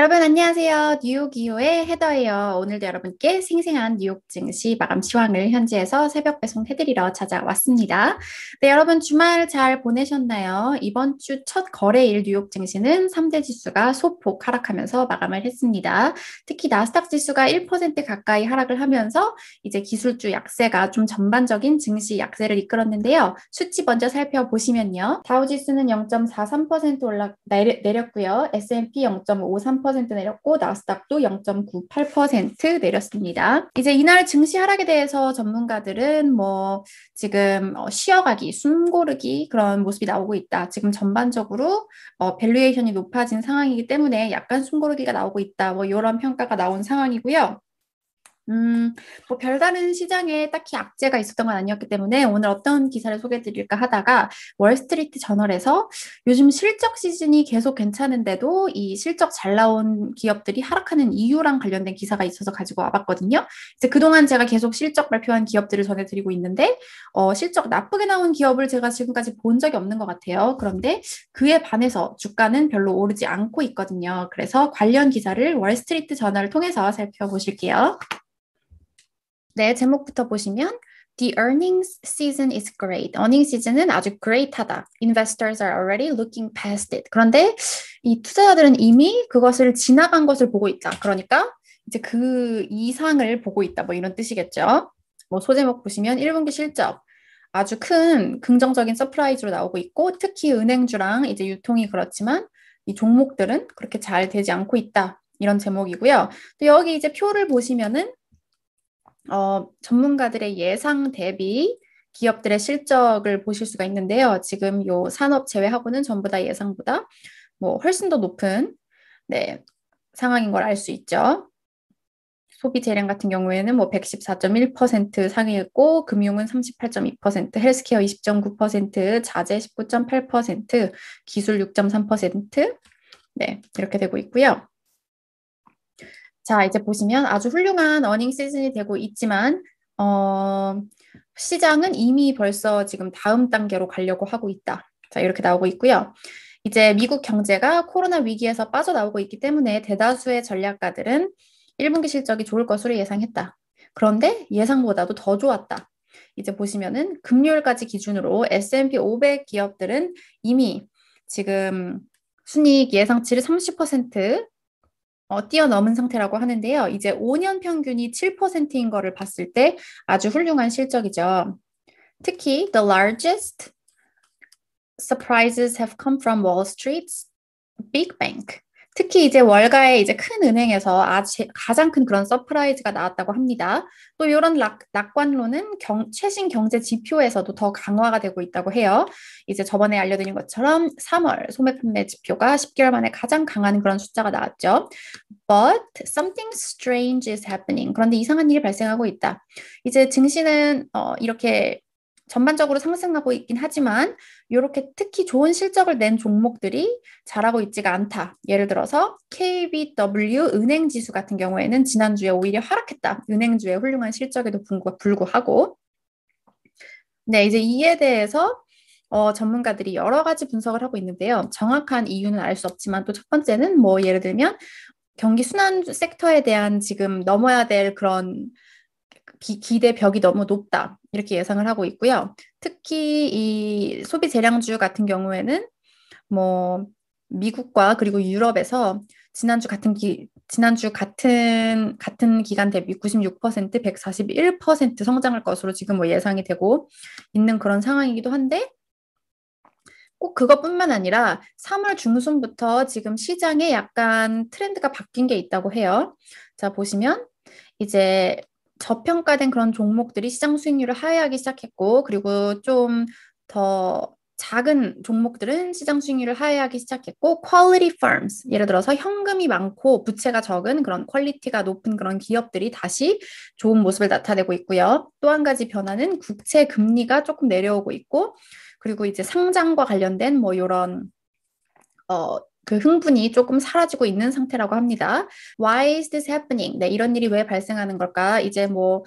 여러분 안녕하세요. 뉴욕 이호의 헤더예요. 오늘도 여러분께 생생한 뉴욕 증시 마감 시황을 현지에서 새벽 배송해드리러 찾아왔습니다. 네, 여러분 주말 잘 보내셨나요? 이번 주 첫 거래일 뉴욕 증시는 3대 지수가 소폭 하락하면서 마감을 했습니다. 특히 나스닥 지수가 1% 가까이 하락을 하면서 이제 기술주 약세가 좀 전반적인 증시 약세를 이끌었는데요. 수치 먼저 살펴보시면요. 다우 지수는 0.43% 내렸고요. S&P 0.53% 내렸고 나스닥도 0.98% 내렸습니다. 이제 이날 증시 하락에 대해서 전문가들은 뭐 지금 쉬어가기, 숨고르기 그런 모습이 나오고 있다. 지금 전반적으로 밸류에이션이 높아진 상황이기 때문에 약간 숨고르기가 나오고 있다. 뭐 이런 평가가 나온 상황이고요. 뭐 별다른 시장에 딱히 악재가 있었던 건 아니었기 때문에 오늘 어떤 기사를 소개해 드릴까 하다가 월스트리트 저널에서 요즘 실적 시즌이 계속 괜찮은데도 이 실적 잘 나온 기업들이 하락하는 이유랑 관련된 기사가 있어서 가지고 와봤거든요. 이제 그동안 제가 계속 실적 발표한 기업들을 전해드리고 있는데 실적 나쁘게 나온 기업을 제가 지금까지 본 적이 없는 것 같아요. 그런데 그에 반해서 주가는 별로 오르지 않고 있거든요. 그래서 관련 기사를 월스트리트 저널을 통해서 살펴보실게요. 네, 제목부터 보시면 The earnings season is great. earning 시즌은 아주 great하다. Investors are already looking past it. 그런데 이 투자자들은 이미 그것을 지나간 것을 보고 있다. 그러니까 이제 그 이상을 보고 있다. 뭐 이런 뜻이겠죠. 뭐 소제목 보시면 1분기 실적 아주 큰 긍정적인 서프라이즈로 나오고 있고 특히 은행주랑 이제 유통이 그렇지만 이 종목들은 그렇게 잘 되지 않고 있다. 이런 제목이고요. 또 여기 이제 표를 보시면은 전문가들의 예상 대비 기업들의 실적을 보실 수가 있는데요. 지금 요 산업 제외하고는 전부 다 예상보다 뭐 훨씬 더 높은 네, 상황인 걸 알 수 있죠. 소비 재량 같은 경우에는 뭐 114.1% 상회했고 금융은 38.2%, 헬스케어 20.9%, 자재 19.8%, 기술 6.3% 네, 이렇게 되고 있고요. 자, 이제 보시면 아주 훌륭한 어닝 시즌이 되고 있지만 시장은 이미 벌써 지금 다음 단계로 가려고 하고 있다. 자, 이렇게 나오고 있고요. 이제 미국 경제가 코로나 위기에서 빠져나오고 있기 때문에 대다수의 전략가들은 1분기 실적이 좋을 것으로 예상했다. 그런데 예상보다도 더 좋았다. 이제 보시면은 금요일까지 기준으로 S&P 500 기업들은 이미 지금 순이익 예상치를 30% 뛰어넘은 상태라고 하는데요. 이제 5년 평균이 7%인 거를 봤을 때 아주 훌륭한 실적이죠. 특히 the largest surprises have come from Wall Street's big bank. 특히 이제 월가의 이제 큰 은행에서 가장 큰 그런 서프라이즈가 나왔다고 합니다. 또 이런 낙관론은 최신 경제 지표에서도 더 강화가 되고 있다고 해요. 이제 저번에 알려드린 것처럼 3월 소매 판매 지표가 10개월 만에 가장 강한 그런 숫자가 나왔죠. But something strange is happening. 그런데 이상한 일이 발생하고 있다. 이제 증시는 이렇게 전반적으로 상승하고 있긴 하지만 이렇게 특히 좋은 실적을 낸 종목들이 잘하고 있지가 않다. 예를 들어서 KBW 은행 지수 같은 경우에는 지난주에 오히려 하락했다. 은행주의 훌륭한 실적에도 불구하고. 네, 이제 이에 대해서 전문가들이 여러 가지 분석을 하고 있는데요. 정확한 이유는 알 수 없지만 또 첫 번째는 뭐 예를 들면 경기 순환 섹터에 대한 지금 넘어야 될 그런 기대 벽이 너무 높다. 이렇게 예상을 하고 있고요. 특히 이 소비 재량주 같은 경우에는 뭐 미국과 그리고 유럽에서 지난주 같은 기간 대비 96%, 141% 성장할 것으로 지금 뭐 예상이 되고 있는 그런 상황이기도 한데 꼭 그것뿐만 아니라 3월 중순부터 지금 시장에 약간 트렌드가 바뀐 게 있다고 해요. 자, 보시면 이제 저평가된 그런 종목들이 시장 수익률을 하회하기 시작했고, 그리고 좀 더 작은 종목들은 시장 수익률을 하회하기 시작했고, quality firms, 예를 들어서 현금이 많고 부채가 적은 그런 퀄리티가 높은 그런 기업들이 다시 좋은 모습을 나타내고 있고요. 또 한 가지 변화는 국채 금리가 조금 내려오고 있고, 그리고 이제 상장과 관련된 뭐 이런 그 흥분이 조금 사라지고 있는 상태라고 합니다. Why is this happening? 네, 이런 일이 왜 발생하는 걸까? 이제 뭐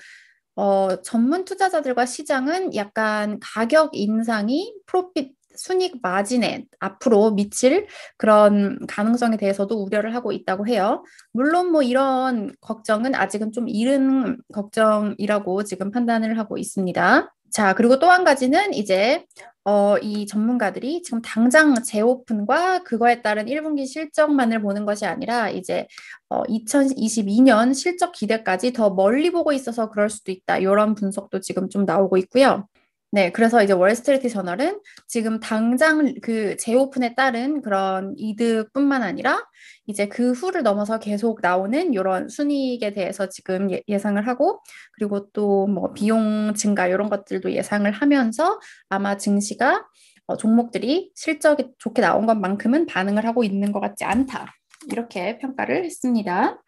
전문 투자자들과 시장은 약간 가격 인상이 프로핏 순이익 마진에 앞으로 미칠 그런 가능성에 대해서도 우려를 하고 있다고 해요. 물론 뭐 이런 걱정은 아직은 좀 이른 걱정이라고 지금 판단을 하고 있습니다. 자, 그리고 또 한 가지는 이제 이 전문가들이 지금 당장 재오픈과 그거에 따른 1분기 실적만을 보는 것이 아니라 이제 2022년 실적 기대까지 더 멀리 보고 있어서 그럴 수도 있다. 이런 분석도 지금 좀 나오고 있고요. 네, 그래서 이제 월스트리트 저널은 지금 당장 그 재오픈에 따른 그런 이득뿐만 아니라 이제 그 후를 넘어서 계속 나오는 이런 순이익에 대해서 지금 예상을 하고 그리고 또 뭐 비용 증가 이런 것들도 예상을 하면서 아마 증시가 종목들이 실적이 좋게 나온 것만큼은 반응을 하고 있는 것 같지 않다. 이렇게 평가를 했습니다.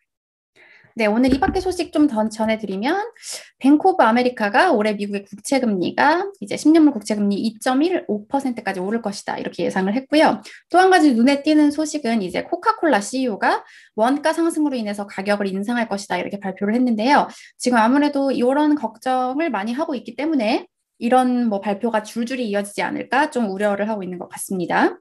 네, 오늘 이 밖의 소식 좀 더 전해드리면 뱅크 오브 아메리카가 올해 미국의 국채금리가 이제 10년물 국채금리 2.15%까지 오를 것이다. 이렇게 예상을 했고요. 또 한 가지 눈에 띄는 소식은 이제 코카콜라 CEO가 원가 상승으로 인해서 가격을 인상할 것이다. 이렇게 발표를 했는데요. 지금 아무래도 이런 걱정을 많이 하고 있기 때문에 이런 뭐 발표가 줄줄이 이어지지 않을까 좀 우려를 하고 있는 것 같습니다.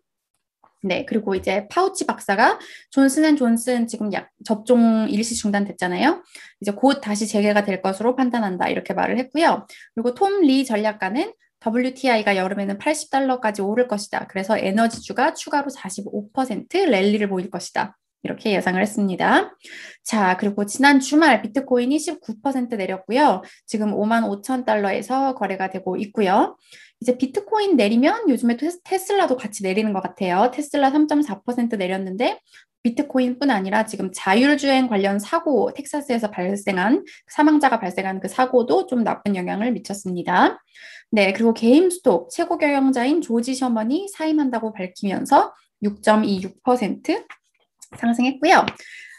네, 그리고 이제 파우치 박사가 존슨앤존슨 지금 접종 일시 중단됐잖아요. 이제 곧 다시 재개가 될 것으로 판단한다. 이렇게 말을 했고요. 그리고 톰 리 전략가는 WTI가 여름에는 $80까지 오를 것이다. 그래서 에너지주가 추가로 45% 랠리를 보일 것이다. 이렇게 예상을 했습니다. 자, 그리고 지난 주말 비트코인이 19% 내렸고요. 지금 55,000달러에서 거래가 되고 있고요. 이제 비트코인 내리면 요즘에 테슬라도 같이 내리는 것 같아요. 테슬라 3.4% 내렸는데 비트코인뿐 아니라 지금 자율주행 관련 사고, 텍사스에서 발생한 사망자가 발생한 그 사고도 좀 나쁜 영향을 미쳤습니다. 네, 그리고 게임스톱 최고 경영자인 조지 셔먼이 사임한다고 밝히면서 6.26% 상승했고요.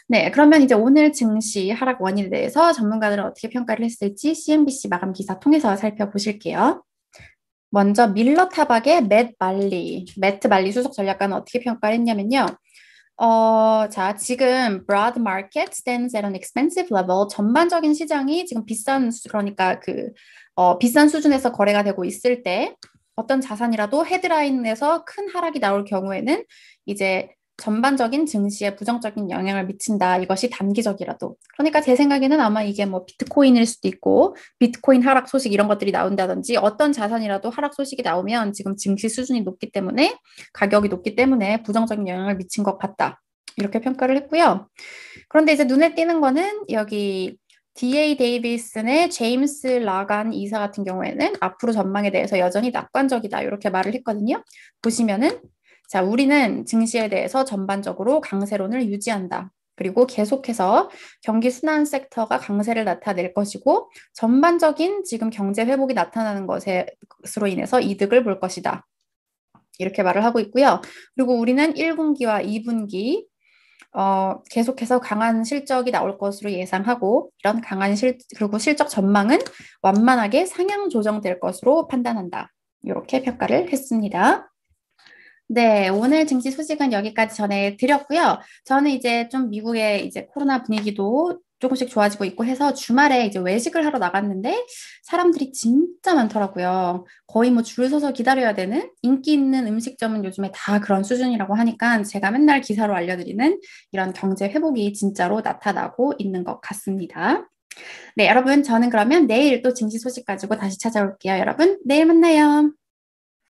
네, 그러면 이제 오늘 증시 하락 원인에 대해서 전문가들은 어떻게 평가를 했을지 CNBC 마감 기사 통해서 살펴보실게요. 먼저 밀러 타박의 매트 말리 수석 전략가는 어떻게 평가를 했냐면요. 자, 지금 broad market stands at an expensive level. 전반적인 시장이 지금 그러니까 비싼 수준에서 거래가 되고 있을 때 어떤 자산이라도 헤드라인에서 큰 하락이 나올 경우에는 이제 전반적인 증시에 부정적인 영향을 미친다. 이것이 단기적이라도. 그러니까 제 생각에는 아마 이게 뭐 비트코인일 수도 있고 비트코인 하락 소식 이런 것들이 나온다든지 어떤 자산이라도 하락 소식이 나오면 지금 증시 수준이 높기 때문에 가격이 높기 때문에 부정적인 영향을 미친 것 같다. 이렇게 평가를 했고요. 그런데 이제 눈에 띄는 거는 여기 DA 데이비슨의 제임스 라간 이사 같은 경우에는 앞으로 전망에 대해서 여전히 낙관적이다. 이렇게 말을 했거든요. 보시면은 자, 우리는 증시에 대해서 전반적으로 강세론을 유지한다. 그리고 계속해서 경기 순환 섹터가 강세를 나타낼 것이고 전반적인 지금 경제 회복이 나타나는 것으로 인해서 이득을 볼 것이다. 이렇게 말을 하고 있고요. 그리고 우리는 1분기와 2분기 계속해서 강한 실적이 나올 것으로 예상하고 이런 그리고 실적 전망은 완만하게 상향 조정될 것으로 판단한다. 이렇게 평가를 했습니다. 네, 오늘 증시 소식은 여기까지 전해드렸고요. 저는 이제 좀 미국의 이제 코로나 분위기도 조금씩 좋아지고 있고 해서 주말에 이제 외식을 하러 나갔는데 사람들이 진짜 많더라고요. 거의 뭐 줄 서서 기다려야 되는 인기 있는 음식점은 요즘에 다 그런 수준이라고 하니까 제가 맨날 기사로 알려드리는 이런 경제 회복이 진짜로 나타나고 있는 것 같습니다. 네, 여러분, 저는 그러면 내일 또 증시 소식 가지고 다시 찾아올게요. 여러분, 내일 만나요.